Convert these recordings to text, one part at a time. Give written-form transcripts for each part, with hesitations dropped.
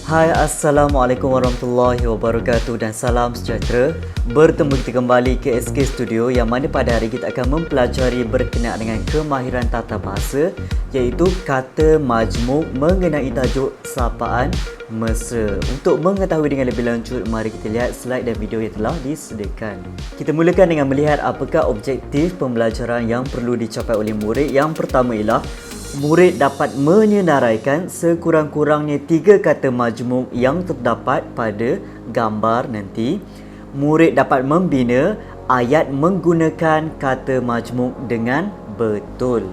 Hai, Assalamualaikum warahmatullahi wabarakatuh dan salam sejahtera. Bertemu kita kembali ke SK Studio yang mana pada hari kita akan mempelajari berkenaan dengan kemahiran tata bahasa iaitu kata majmuk mengenai tajuk sapaan mesra. Untuk mengetahui dengan lebih lanjut, mari kita lihat slide dan video yang telah disediakan. Kita mulakan dengan melihat apakah objektif pembelajaran yang perlu dicapai oleh murid. Yang pertama ialah murid dapat menyenaraikan sekurang-kurangnya 3 kata majmuk yang terdapat pada gambar nanti. Murid dapat membina ayat menggunakan kata majmuk dengan betul.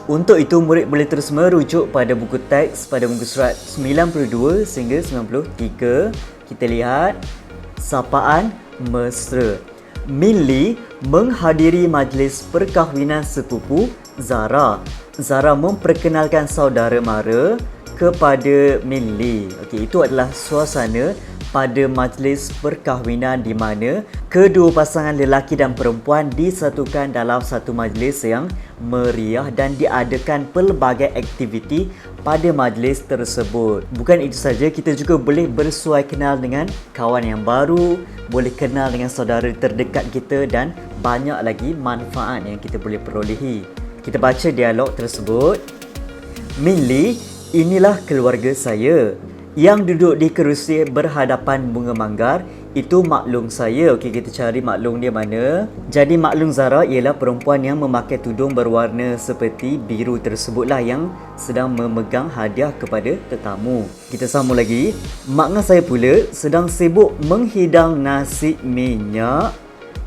Untuk itu, murid boleh terus merujuk pada buku teks pada muka surat 92 sehingga 93. Kita lihat sapaan mesra. Min Lee menghadiri majlis perkahwinan sepupu Zara. Zara memperkenalkan saudara mara kepada Min Lee. Okey, itu adalah suasana pada majlis perkahwinan di mana kedua pasangan lelaki dan perempuan disatukan dalam satu majlis yang meriah dan diadakan pelbagai aktiviti pada majlis tersebut. Bukan itu saja, kita juga boleh bersuai kenal dengan kawan yang baru, boleh kenal dengan saudara terdekat kita dan banyak lagi manfaat yang kita boleh perolehi. Kita baca dialog tersebut. Min Lee, inilah keluarga saya. Yang duduk di kerusi berhadapan bunga manggar, itu maklum saya. Okey, kita cari maklum dia mana. Jadi maklum Zara ialah perempuan yang memakai tudung berwarna seperti biru tersebutlah yang sedang memegang hadiah kepada tetamu. Kita sambung lagi. Makna saya pula sedang sibuk menghidang nasi minyak.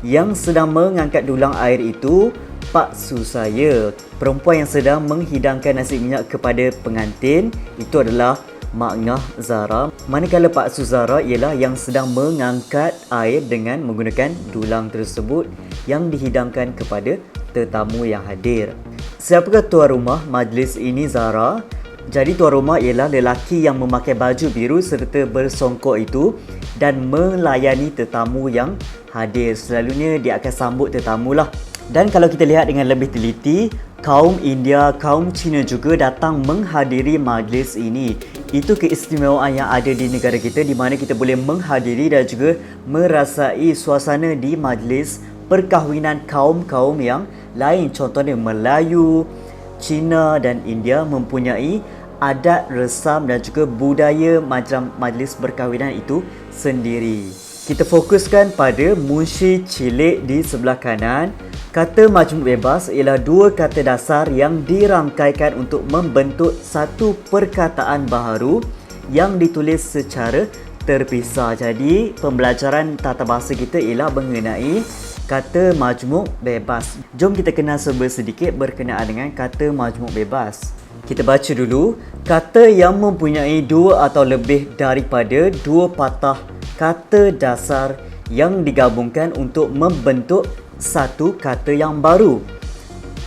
Yang sedang mengangkat dulang air itu Pak Su saya. Perempuan yang sedang menghidangkan nasi minyak kepada pengantin, itu adalah makna Zara. Manakala Pak Su Zara ialah yang sedang mengangkat air dengan menggunakan dulang tersebut yang dihidangkan kepada tetamu yang hadir. Siapakah tuan rumah majlis ini, Zara? Jadi tuan rumah ialah lelaki yang memakai baju biru serta bersongkok itu dan melayani tetamu yang hadir. Selalunya dia akan sambut tetamu lah. Dan kalau kita lihat dengan lebih teliti, kaum India, kaum Cina juga datang menghadiri majlis ini. Itu keistimewaan yang ada di negara kita di mana kita boleh menghadiri dan juga merasai suasana di majlis perkahwinan kaum-kaum yang lain. Contohnya Melayu, Cina dan India mempunyai adat, resam dan juga budaya macam majlis perkahwinan itu sendiri. Kita fokuskan pada munshi cilik di sebelah kanan. Kata majmuk bebas ialah 2 kata dasar yang dirangkaikan untuk membentuk satu perkataan baharu yang ditulis secara terpisah. Jadi, pembelajaran tata bahasa kita ialah mengenai kata majmuk bebas. Jom kita kenal sedikit berkenaan dengan kata majmuk bebas. Kita baca dulu. Kata yang mempunyai 2 atau lebih daripada 2 patah kata dasar yang digabungkan untuk membentuk satu kata yang baru.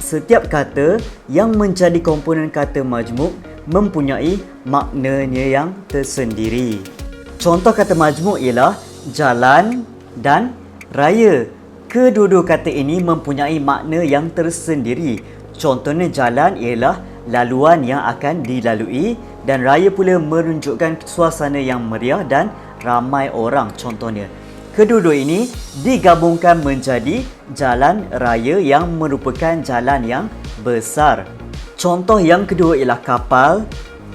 Setiap kata yang menjadi komponen kata majmuk mempunyai maknanya yang tersendiri. Contoh kata majmuk ialah jalan dan raya. Kedua-dua kata ini mempunyai makna yang tersendiri. Contohnya jalan ialah laluan yang akan dilalui dan raya pula menunjukkan suasana yang meriah dan ramai orang contohnya. Kedua-dua ini digabungkan menjadi jalan raya yang merupakan jalan yang besar. Contoh yang kedua ialah kapal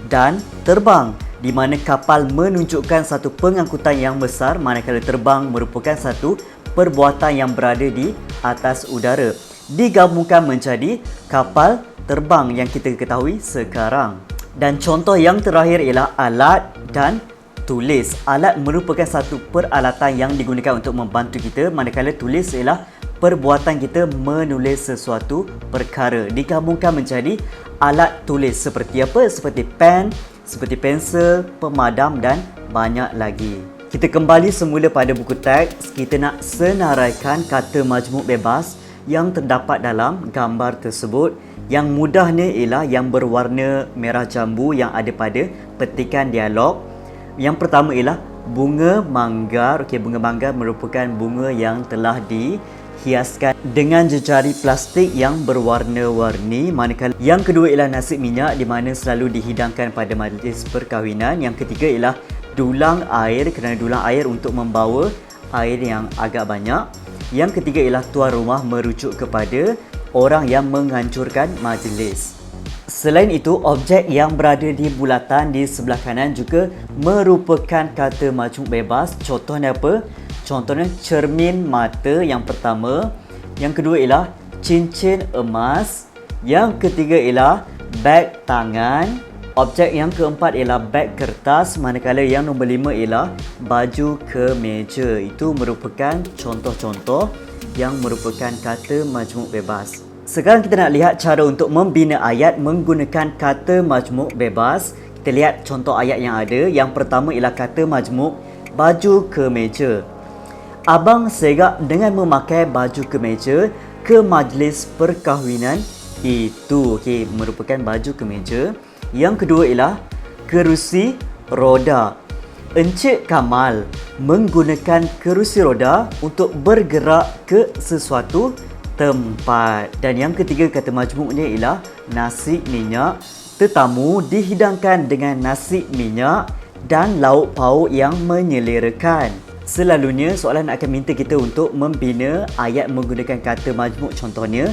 dan terbang, di mana kapal menunjukkan satu pengangkutan yang besar manakala terbang merupakan satu perbuatan yang berada di atas udara. Digabungkan menjadi kapal terbang yang kita ketahui sekarang. Dan contoh yang terakhir ialah alat dan tulis. Alat merupakan satu peralatan yang digunakan untuk membantu kita, manakala tulis ialah perbuatan kita menulis sesuatu perkara. Digabungkan menjadi alat tulis seperti apa? Seperti pen, seperti pensel, pemadam dan banyak lagi. Kita kembali semula pada buku teks. Kita nak senaraikan kata majmuk bebas yang terdapat dalam gambar tersebut. Yang mudahnya ialah yang berwarna merah jambu yang ada pada petikan dialog. Yang pertama ialah bunga manggar. Okey, bunga manggar merupakan bunga yang telah dihiaskan dengan jejari plastik yang berwarna-warni. Manakala yang kedua ialah nasi minyak di mana selalu dihidangkan pada majlis perkahwinan. Yang ketiga ialah dulang air, kerana dulang air untuk membawa air yang agak banyak. Yang ketiga ialah tuan rumah merujuk kepada orang yang menghancurkan majlis. Selain itu, objek yang berada di bulatan di sebelah kanan juga merupakan kata majmuk bebas. Contohnya apa? Contohnya cermin mata yang pertama. Yang kedua ialah cincin emas. Yang ketiga ialah beg tangan. Objek yang keempat ialah beg kertas, manakala yang nombor 5 ialah baju kemeja. Itu merupakan contoh-contoh yang merupakan kata majmuk bebas. Sekarang kita nak lihat cara untuk membina ayat menggunakan kata majmuk bebas. Kita lihat contoh ayat yang ada. Yang pertama ialah kata majmuk baju kemeja. Abang segak dengan memakai baju kemeja ke majlis perkahwinan itu. Okey, merupakan baju kemeja. Yang kedua ialah kerusi roda. Encik Kamal menggunakan kerusi roda untuk bergerak ke sesuatu tempat. Dan yang ketiga kata majmuknya ialah nasi minyak. Tetamu dihidangkan dengan nasi minyak dan lauk pauk yang menyelerakan. Selalunya soalan akan minta kita untuk membina ayat menggunakan kata majmuk, contohnya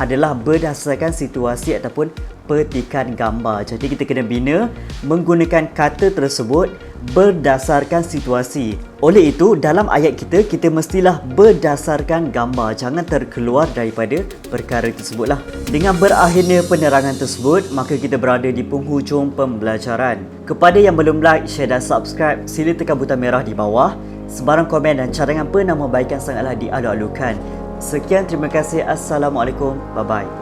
adalah berdasarkan situasi ataupun petikan gambar. Jadi kita kena bina menggunakan kata tersebut berdasarkan situasi. Oleh itu, dalam ayat kita mestilah berdasarkan gambar. Jangan terkeluar daripada perkara tersebutlah. Dengan berakhirnya penerangan tersebut, maka kita berada di penghujung pembelajaran. Kepada yang belum like, share dan subscribe, sila tekan butang merah di bawah. Sebarang komen dan cadangan penambahbaikan sangatlah dialu-alukan. Sekian, terima kasih. Assalamualaikum. Bye-bye.